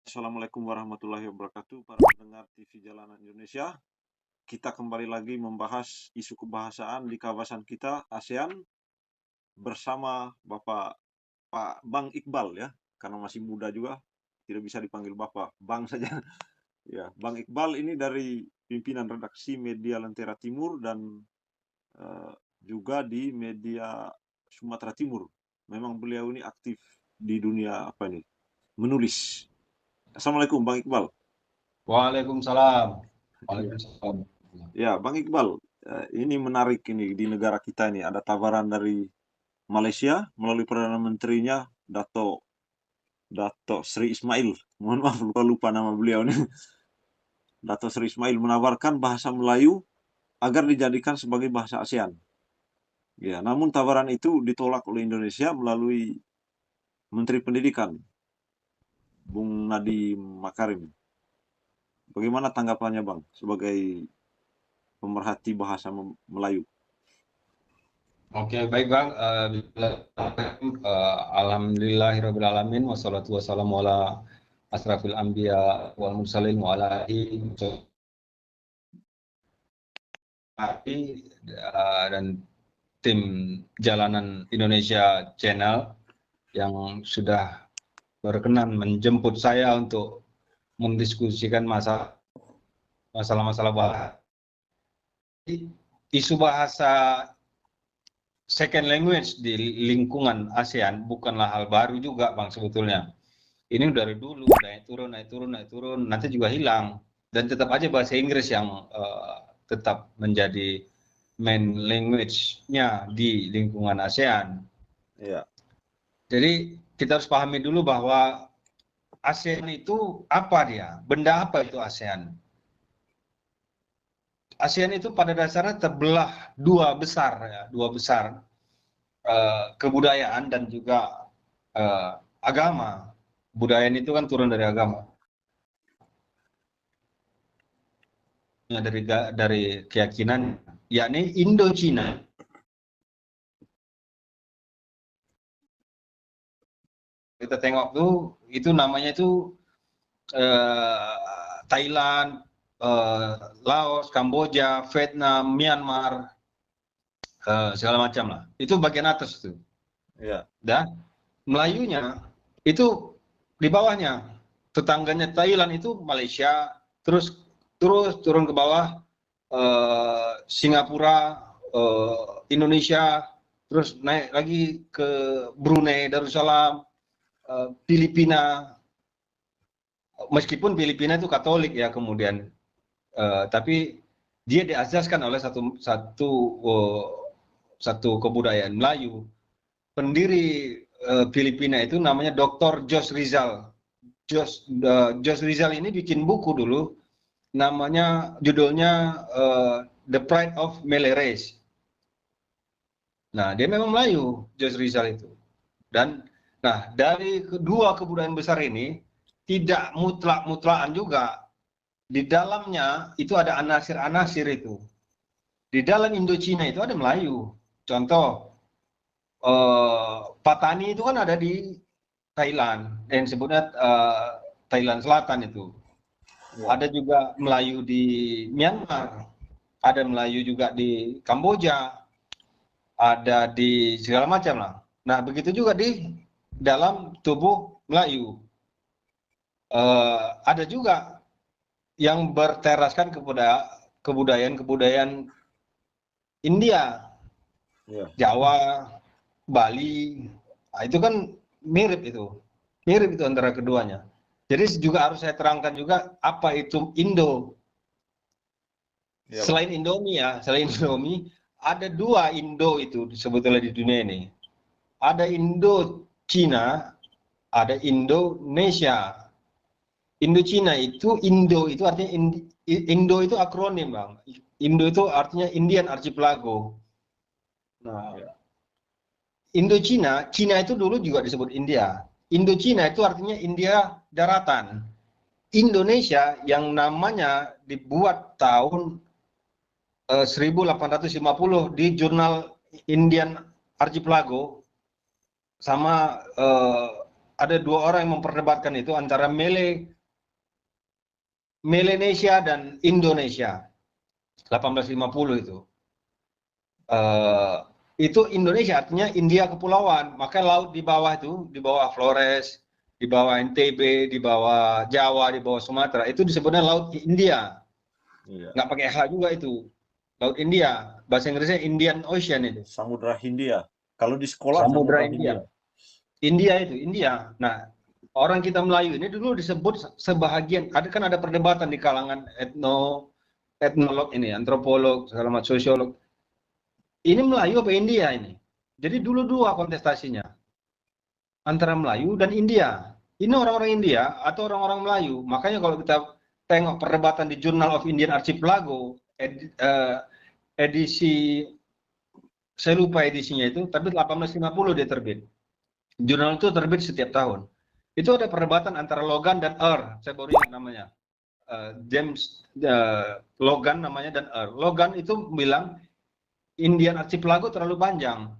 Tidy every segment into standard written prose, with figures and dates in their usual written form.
Assalamualaikum warahmatullahi wabarakatuh, para pendengar TV Jalanan Indonesia. Kita kembali lagi membahas isu kebahasaan di kawasan kita, ASEAN, bersama Bapak Bang Iqbal ya, karena masih muda juga, tidak bisa dipanggil Bapak, Bang saja. Ya, Bang Iqbal ini dari pimpinan redaksi Media Lentera Timur dan eh, juga di Media Sumatera Timur. Memang beliau ini aktif di dunia apa ini, menulis. Assalamualaikum Bang Iqbal. Waalaikumsalam. Iya. Waalaikumsalam. Ya, Bang Iqbal, ini menarik ini di negara kita ini ada tawaran dari Malaysia melalui Perdana Menterinya Dato Dato Sri Ismail. Mohon maaf lupa nama beliau nih. Dato Sri Ismail menawarkan bahasa Melayu agar dijadikan sebagai bahasa ASEAN. Ya, namun tawaran itu ditolak oleh Indonesia melalui Menteri Pendidikan Bung Nadiem Makarim. Bagaimana tanggapannya, Bang, sebagai pemerhati bahasa Melayu? Oke, baik Bang. Alhamdulillahirabbil alamin wassalatu wassalamu ala asrafil anbiya wal mursalin wa ala alihi dan tim Jalanan Indonesia Channel yang sudah berkenan menjemput saya untuk mendiskusikan masalah-masalah bahasa. Isu bahasa second language di lingkungan ASEAN bukanlah hal baru juga, Bang, sebetulnya. Ini dari dulu naik turun, nanti juga hilang dan tetap aja bahasa Inggris yang tetap menjadi main language-nya di lingkungan ASEAN. Ya. Jadi kita harus pahami dulu bahwa ASEAN itu apa dia? Benda apa itu ASEAN? ASEAN itu pada dasarnya terbelah dua besar kebudayaan dan juga agama. Budaya itu kan turun dari agama. Dari keyakinan, yakni Indo-Cina. Kita tengok tuh, itu namanya itu Thailand, Laos, Kamboja, Vietnam, Myanmar, segala macam lah. Itu bagian atas tuh. Ya. Dan Melayunya itu di bawahnya. Tetangganya Thailand itu Malaysia, terus turun ke bawah Singapura, Indonesia, terus naik lagi ke Brunei Darussalam, Filipina. Meskipun Filipina itu Katolik ya kemudian, tapi dia diasaskan oleh satu kebudayaan Melayu. Pendiri Filipina itu namanya Dr. Jos Rizal. Jos Rizal ini bikin buku dulu, judulnya The Pride of Malay Race. Nah, dia memang Melayu, Jos Rizal itu. Dan nah, dari kedua kebudayaan besar ini tidak mutlak-mutlakan juga. Di dalamnya itu ada anasir-anasir itu. Di dalam Indochina itu ada Melayu. Contoh, Patani itu kan ada di Thailand, yang disebutnya Thailand Selatan itu. Ya. Ada juga Melayu di Myanmar, ada Melayu juga di Kamboja, ada di segala macam lah. Nah, begitu juga di dalam tubuh Melayu. Ada juga yang berteraskan kepada kebudayaan India, Jawa, Bali. Nah, itu kan mirip itu antara keduanya. Jadi juga harus saya terangkan juga apa itu Indo. Ya, selain Indomie ada dua Indo itu sebetulnya di dunia ini. Ada Indo Cina, ada Indonesia. Indo-Cina itu, Indo itu artinya Indo itu akronim, Bang. Indo itu artinya Indian Archipelago. Nah, Indo-Cina, Cina itu dulu juga disebut India. Indo-Cina itu artinya India daratan. Indonesia yang namanya dibuat tahun 1850 di jurnal Indian Archipelago, sama ada dua orang yang memperdebatkan itu antara Malay Melanesia dan Indonesia 1850 itu. Itu Indonesia artinya India kepulauan, maka laut di bawah itu, di bawah Flores, di bawah NTB, di bawah Jawa, di bawah Sumatera, itu disebutnya laut India. Nggak pakai H juga itu, laut India. Bahasa Inggrisnya Indian Ocean itu. Samudra Hindia. Kalau di sekolah Samudra India. India itu, India. Nah, orang kita Melayu ini dulu disebut sebahagian, ada perdebatan di kalangan etnolog ini, antropolog, segala macam sosiolog. Ini Melayu apa India ini? Jadi dulu dua kontestasinya. Antara Melayu dan India. Ini orang-orang India atau orang-orang Melayu. Makanya kalau kita tengok perdebatan di Journal of Indian Archipelago, edisi, saya lupa edisinya itu, tapi 1850 dia terbit. Jurnal itu terbit setiap tahun. Itu ada perdebatan antara Logan dan Earl. Saya baru ingat namanya. James Logan namanya dan Earl. Logan itu bilang Indian Archipelago terlalu panjang.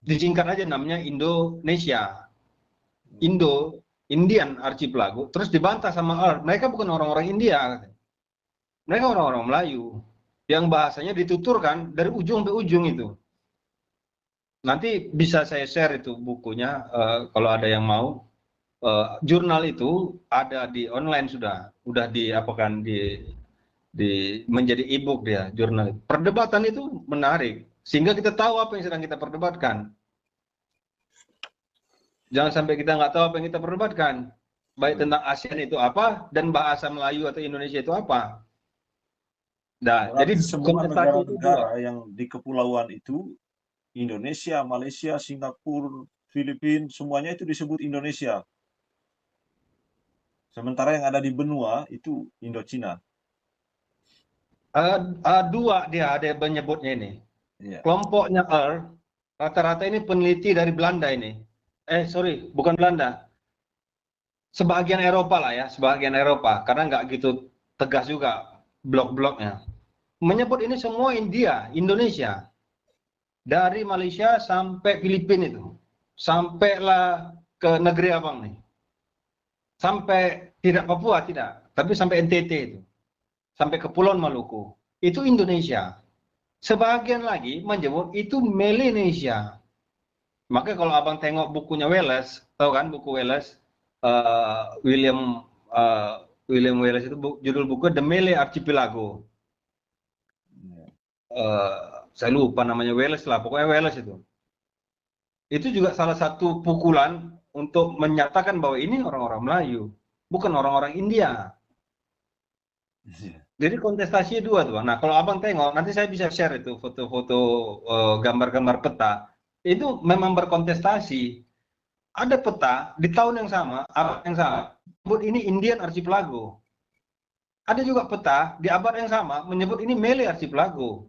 Disingkat aja namanya Indonesia. Indian Archipelago. Terus dibantah sama Earl. Mereka bukan orang-orang India. Mereka orang-orang Melayu. Yang bahasanya dituturkan dari ujung ke ujung itu. Nanti bisa saya share itu bukunya kalau ada yang mau. Jurnal itu ada di online sudah diapakan menjadi e-book dia jurnal. Perdebatan itu menarik sehingga kita tahu apa yang sedang kita perdebatkan. Jangan sampai kita nggak tahu apa yang kita perdebatkan. Baik tentang ASEAN itu apa dan bahasa Melayu atau Indonesia itu apa. Nah, jadi semua negara-negara yang di kepulauan itu, Indonesia, Malaysia, Singapura, Filipina, semuanya itu disebut Indonesia. Sementara yang ada di benua itu Indochina. Dua dia ada yang menyebutnya ini. Kelompoknya rata-rata ini peneliti dari Belanda ini. Sorry, bukan Belanda. Sebagian Eropa lah ya, sebagian Eropa. Karena nggak gitu tegas juga blok-bloknya. Menyebut ini semua Indonesia. Dari Malaysia sampai Filipina itu. Sampailah ke negeri abang nih. Sampai tidak Papua, tidak. Tapi sampai NTT itu. Sampai Kepulauan Maluku. Itu Indonesia. Sebagian lagi menyebut itu Melanesia. Maka kalau abang tengok bukunya Wallace, tahu kan buku Wallace, William Wallace itu judul buku The Malay Archipelago. Saya lupa namanya Wallace lah, pokoknya Wallace itu. Itu juga salah satu pukulan untuk menyatakan bahwa ini orang-orang Melayu, bukan orang-orang India. Jadi kontestasi dua tuh. Nah kalau abang tengok, nanti saya bisa share itu foto-foto gambar-gambar peta. Itu memang berkontestasi. Ada peta di tahun yang sama, abad yang sama, menyebut ini Indian Archipelago. Ada juga peta di abad yang sama menyebut ini Malay Archipelago.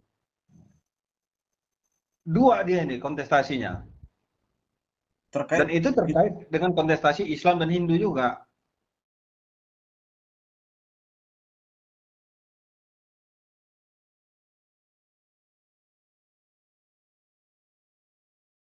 Dua dia ini kontestasinya. Dan itu terkait dengan kontestasi Islam dan Hindu juga.